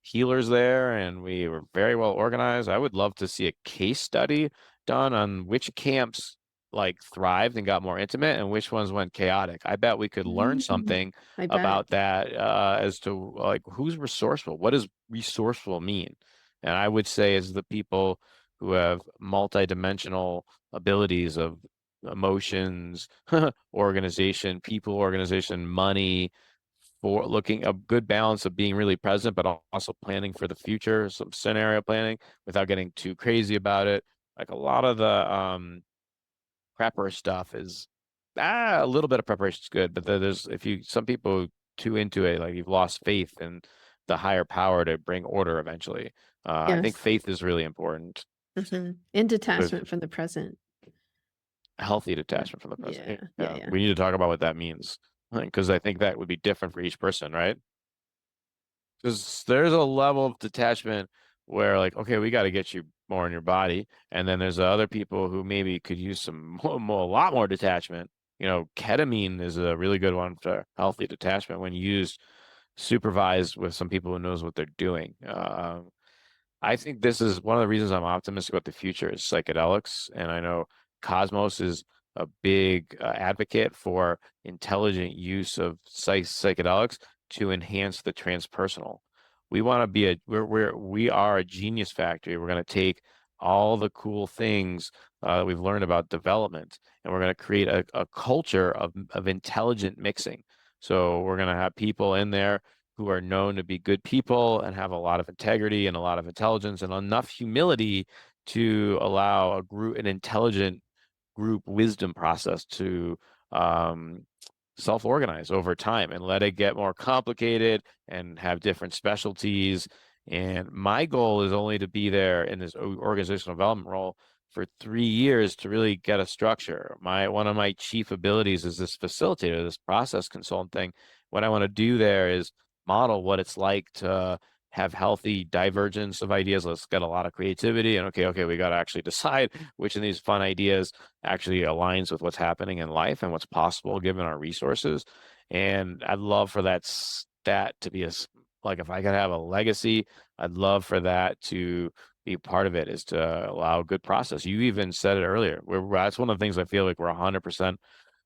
healers there, and we were very well organized. I would love to see a case study done on which camps like thrived and got more intimate and which ones went chaotic. I bet we could learn Mm, something I bet. about that as to like who's resourceful. What does resourceful mean? And I would say is the people who have multidimensional abilities of emotions, organization, people organization, money, for looking a good balance of being really present, but also planning for the future, some scenario planning without getting too crazy about it. Like a lot of the prepper stuff is a little bit of preparation is good, but there's if you some people too into it, like you've lost faith in the higher power to bring order eventually. I think Yes. faith is really important And with detachment from the present. healthy Yeah. detachment from the present. Yeah. Yeah. Yeah, Yeah. we need to talk about what that means because I think that would be different for each person, right? Because there's a level of detachment where, like, okay, we got to get you more in your body, and then there's other people who maybe could use some a lot more detachment. Ketamine is a really good one for healthy detachment when used supervised with some people who knows what they're doing. I think this is one of the reasons I'm optimistic about the future is psychedelics. And I know Cosmos is a big advocate for intelligent use of psychedelics to enhance the transpersonal. We want to be we are a genius factory. We're going to take all the cool things that we've learned about development, and we're going to create a culture of intelligent mixing. So we're going to have people in there who are known to be good people and have a lot of integrity and a lot of intelligence and enough humility to allow an intelligent group wisdom process to um, self-organize over time and let it get more complicated and have different specialties. And my goal is only to be there in this organizational development role for 3 years to really get a structure. One of my chief abilities is this facilitator, this process consultant thing. What I want to do there is model what it's like to have healthy divergence of ideas. Let's get a lot of creativity, and okay, we got to actually decide which of these fun ideas actually aligns with what's happening in life and what's possible given our resources. And I'd love for that to be like, if I could have a legacy, I'd love for that to be part of it, is to allow good process. You even said it earlier. That's one of the things I feel like we're 100%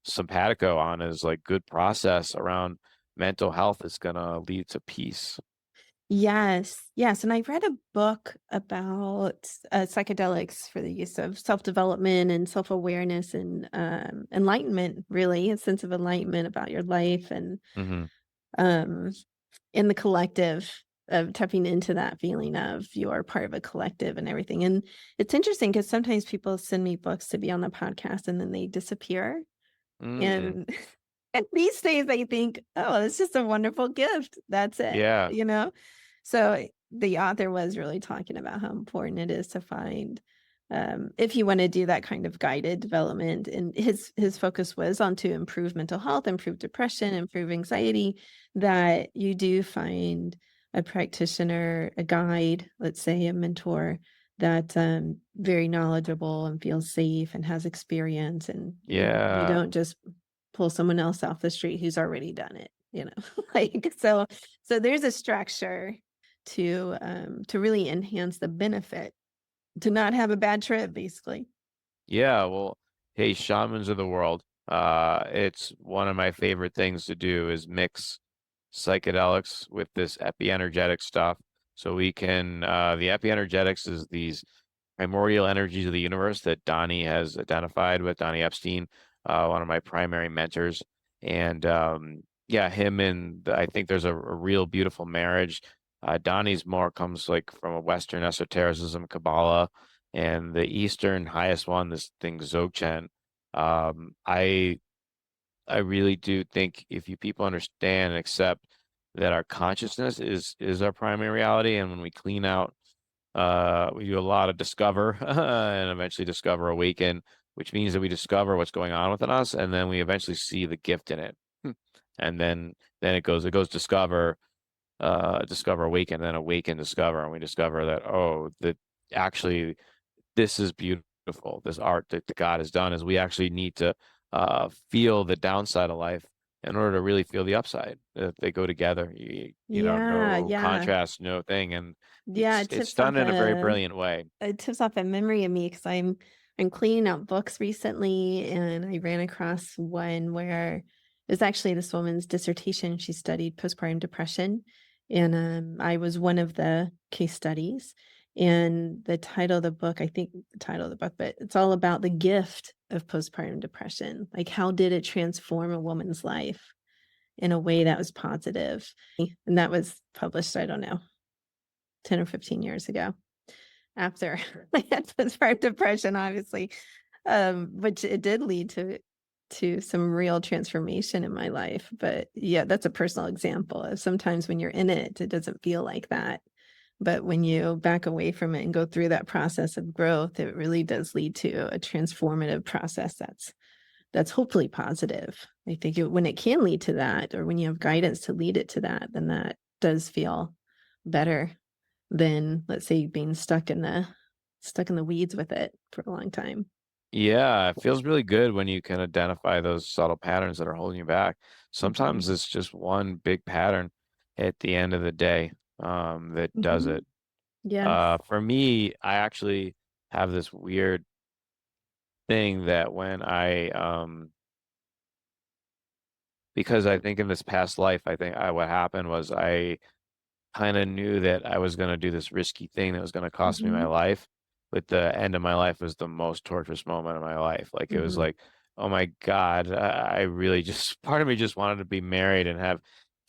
simpatico on, is like good process around mental health is going to lead to peace. Yes, yes. And I read a book about psychedelics for the use of self-development and self-awareness and enlightenment, really, a sense of enlightenment about your life and Mm-hmm. in the collective, of tapping into that feeling of you are part of a collective and everything. And it's interesting because sometimes people send me books to be on the podcast and then they disappear. Mm. And and these days I think, oh, it's just a wonderful gift. That's it, Yeah. So the author was really talking about how important it is to find, if you want to do that kind of guided development, and his focus was on to improve mental health, improve depression, improve anxiety, that you do find a practitioner, a guide, let's say a mentor, that's very knowledgeable and feels safe and has experience, and you Yeah. don't just pull someone else off the street who's already done it, like so there's a structure to really enhance the benefit, to not have a bad trip, basically. Yeah, well, hey, shamans of the world. It's one of my favorite things to do is mix psychedelics with this epi-energetic stuff. So we can, the epi-energetics is these primordial energies of the universe that Donnie has identified with, Donnie Epstein, one of my primary mentors. And yeah, him and I think there's a real beautiful marriage. Donnie's more comes like from a Western esotericism, Kabbalah, and the Eastern highest one, this thing Dzogchen. Um, I I really do think if you people understand and accept that our consciousness is our primary reality, and when we clean out, we do a lot of discover and eventually discover awaken, which means that we discover what's going on within us, and then we eventually see the gift in it. And then it goes discover awaken, then awaken discover, and we discover that, oh, that actually this is beautiful. This art that God has done is we actually need to feel the downside of life in order to really feel the upside. They go together. Yeah, No yeah, contrast, no thing, and yeah. it's done in a very brilliant way. It tips off a memory of me because I'm cleaning out books recently, and I ran across one where it was actually this woman's dissertation. She studied postpartum depression, and I was one of the case studies. And the title of the book, I think the title of the book, but it's all about the gift of postpartum depression. Like, how did it transform a woman's life in a way that was positive? And that was published, I don't know, 10 or 15 years ago, after I had postpartum depression, obviously, which it did lead to some real transformation in my life. But yeah, that's a personal example of sometimes when you're in it, it doesn't feel like that. But when you back away from it and go through that process of growth, it really does lead to a transformative process that's hopefully positive. I think when it can lead to that, or when you have guidance to lead it to that, then that does feel better than, let's say, being stuck in the weeds with it for a long time. Yeah, it feels really good when you can identify those subtle patterns that are holding you back. Hmm. Sometimes it's just one big pattern at the end of the day, that does Hmm. it. Yes. For me, I actually have this weird thing that when because I think in this past life, I think what happened was I kind of knew that I was going to do this risky thing that was going to cost me my Hmm. life. But the end of my life was the most torturous moment of my life. Like it was Hmm. like, oh my God, I really just, part of me just wanted to be married and have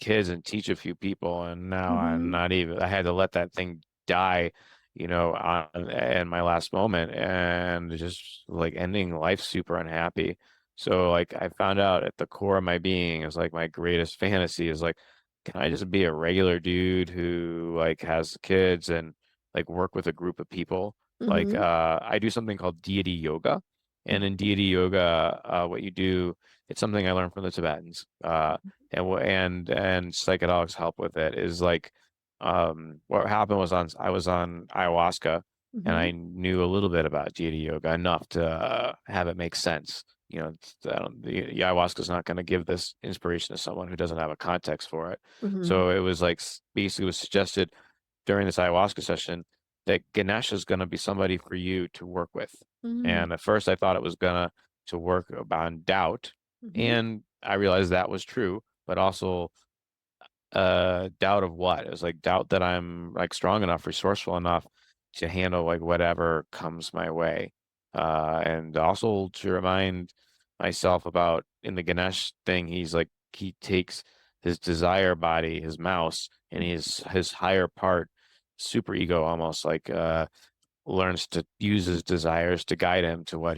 kids and teach a few people. And now I'm Hmm. not even, I had to let that thing die, in my last moment, and just like ending life super unhappy. So like I found out at the core of my being is like my greatest fantasy is like, can I just be a regular dude who like has kids and like work with a group of people? Like Mm-hmm. I do something called deity yoga. And in deity yoga, what you do, it's something I learned from the Tibetans. And psychedelics help with it is like what happened was I was on ayahuasca and Mm-hmm. I knew a little bit about deity yoga enough to have it make sense. You know, the ayahuasca is not going to give this inspiration to someone who doesn't have a context for it. Mm-hmm. So it was like basically was suggested during this ayahuasca session that Ganesh is going to be somebody for you to work with. Mm-hmm. And at first I thought it was gonna to work on doubt, Mm-hmm. and I realized that was true, but also doubt of what? It was like doubt that I'm like strong enough, resourceful enough to handle like whatever comes my way. And also to remind myself about in the Ganesh thing, he's like he takes his desire body, his mouse, and his higher part, super ego almost like learns to use his desires to guide him to what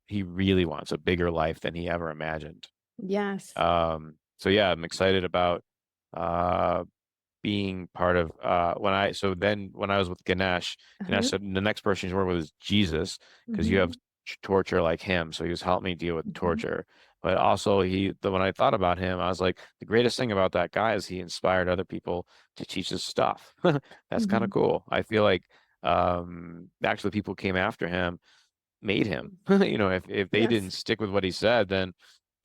he really wants, a bigger life than he ever imagined. Yes. So yeah, I'm excited about uh being part of when I was with Ganesh, Ganesh Uh-huh. said the next person you work with is Jesus because you have Mm-hmm. torture like him. So he was helping me deal with Mm-hmm. torture. But also when I thought about him, I was like, the greatest thing about that guy is he inspired other people to teach his stuff. That's kind Mm-hmm. of cool. I feel like actually people came after him, made him. You know, if they didn't Yes. stick with what he said, then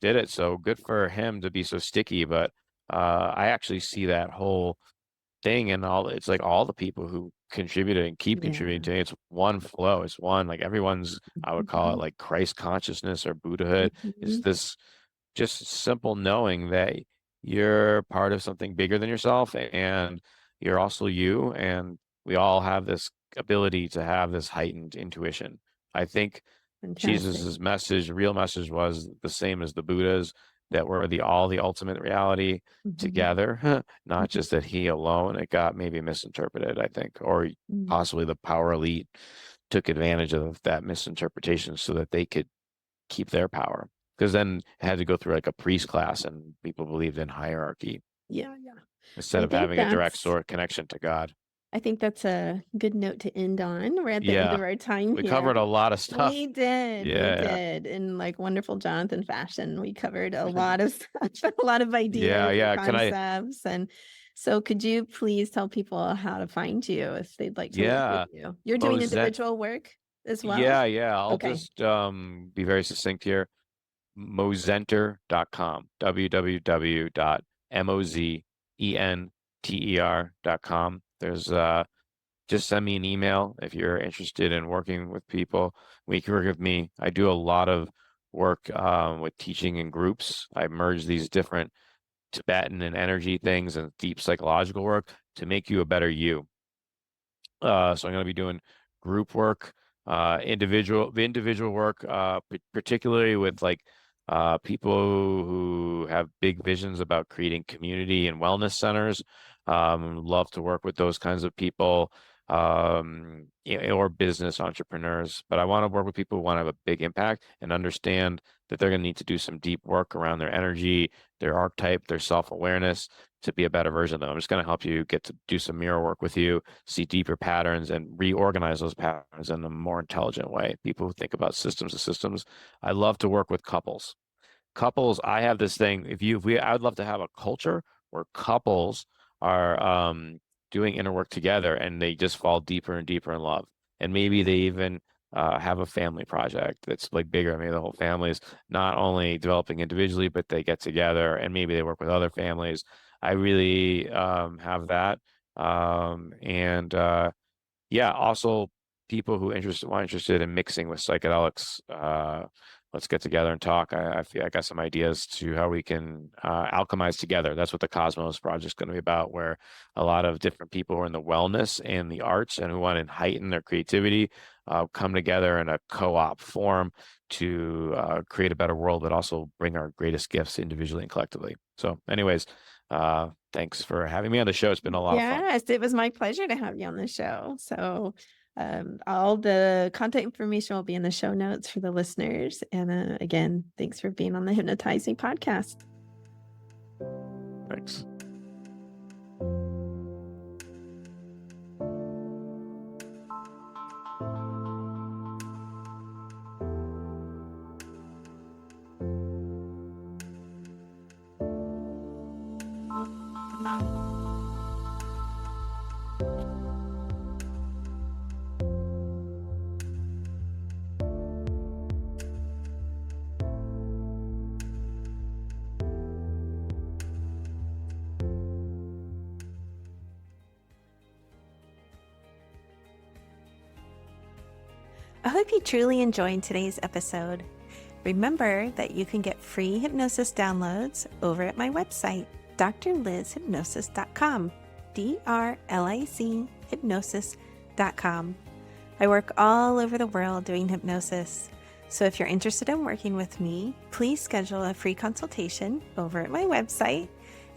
did it. So good for him to be so sticky. But I actually see that whole thing and all it's like all the people who contributed and keep contributing Yeah. to it, it's one flow. It's one like everyone's I would call it Mm-hmm. like Christ consciousness or Buddhahood. It's Mm-hmm. this just simple knowing that you're part of something bigger than yourself and you're also you and we all have this ability to have this heightened intuition. I think Fantastic. Jesus's message, real message was the same as the Buddha's that we're the ultimate reality Mm-hmm. together, not just that he alone. It got maybe misinterpreted, I think, or Mm-hmm. possibly the power elite took advantage of that misinterpretation so that they could keep their power. Because then it had to go through like a priest class and people believed in hierarchy Yeah, yeah. instead I of think having a direct that's sort connection to God. I think that's a good note to end on. We're at the end of Yeah, our time we here. covered a lot of stuff. We did. We Yeah, did. In like wonderful Jonathan fashion. We covered a lot of stuff, a lot of yeah, ideas and yeah. Can I? concepts. And so could you please tell people how to find you if they'd like to work with Yeah, you? You're doing Mozent. individual work as well? Yeah, yeah. I'll Okay. just be very succinct here. Mozenter.com, www.mozenter.com. There's just send me an email if you're interested in working with people. We can work with me. I do a lot of work with teaching in groups. I merge these different Tibetan and energy things and deep psychological work to make you a better you. So I'm going to be doing group work, individual work, particularly with like people who have big visions about creating community and wellness centers. Love to work with those kinds of people, or business entrepreneurs. But I want to work with people who want to have a big impact and understand that they're going to need to do some deep work around their energy, their archetype, their self-awareness to be a better version of them. I'm just going to help you get to do some mirror work with you, see deeper patterns and reorganize those patterns in a more intelligent way. People who think about systems of systems. I love to work with couples. I have this thing. I would love to have a culture where couples are doing inner work together and they just fall deeper and deeper in love. And maybe they even have a family project that's like bigger. Maybe the whole family is not only developing individually, but they get together and maybe they work with other families. I really have that. And yeah, also people who interested in mixing with psychedelics. Let's get together and talk. I feel I got some ideas to how we can alchemize together. That's what the Cosmos Project is going to be about, where a lot of different people who are in the wellness and the arts and who want to heighten their creativity come together in a co-op form to create a better world, but also bring our greatest gifts individually and collectively. So, anyways, thanks for having me on the show. It's been a lot of fun. Yes, it was my pleasure to have you on the show. So All the contact information will be in the show notes for the listeners. And again, thanks for being on the Hypnotizing Podcast. Thanks. I hope you truly enjoyed today's episode. Remember that you can get free hypnosis downloads over at my website, drlizhypnosis.com, DRLIZ hypnosis.com. I work all over the world doing hypnosis. So if you're interested in working with me, please schedule a free consultation over at my website,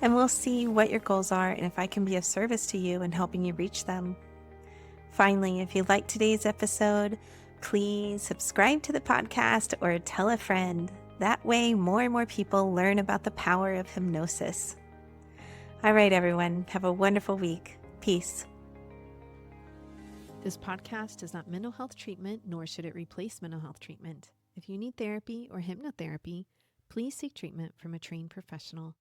and we'll see what your goals are and if I can be of service to you in helping you reach them. Finally, if you liked today's episode, please subscribe to the podcast or tell a friend. That way, more and more people learn about the power of hypnosis. All right, everyone, have a wonderful week. Peace. This podcast is not mental health treatment, nor should it replace mental health treatment. If you need therapy or hypnotherapy, please seek treatment from a trained professional.